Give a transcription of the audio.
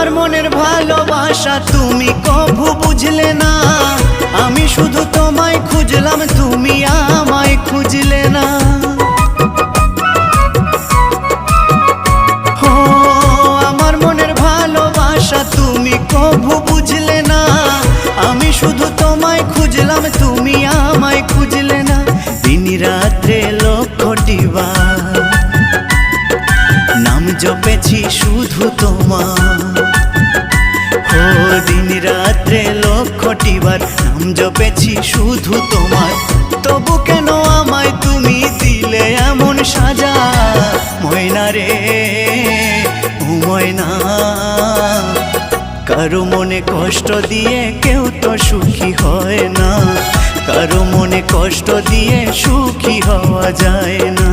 আমার মনের ভালোবাসা তুমি কভু বুঝলে না। আমি শুধু তোমায় খুঁজলাম, তুমি আমায় খুঁজলে না। ও আমার মনের ভালোবাসা তুমি কভু বুঝলে না। আমি শুধু তোমায় খুঁজলাম, তুমি আমায় খুঁজলে না। দিন রাত্রে লক্ষটিবার নাম জপেছি শুধু তোমার। ও দিন রাত্রে লক্ষটিবার নাম জপেছি শুধু তোমার। তবু কেন আমায় তুমি দিলে এমন সাজা? ময়না রে ও ময়না, কারো মনে কষ্ট দিয়ে কেউ তো সুখী হয় না। কারো মনে কষ্ট দিয়ে সুখী হওয়া যায় না।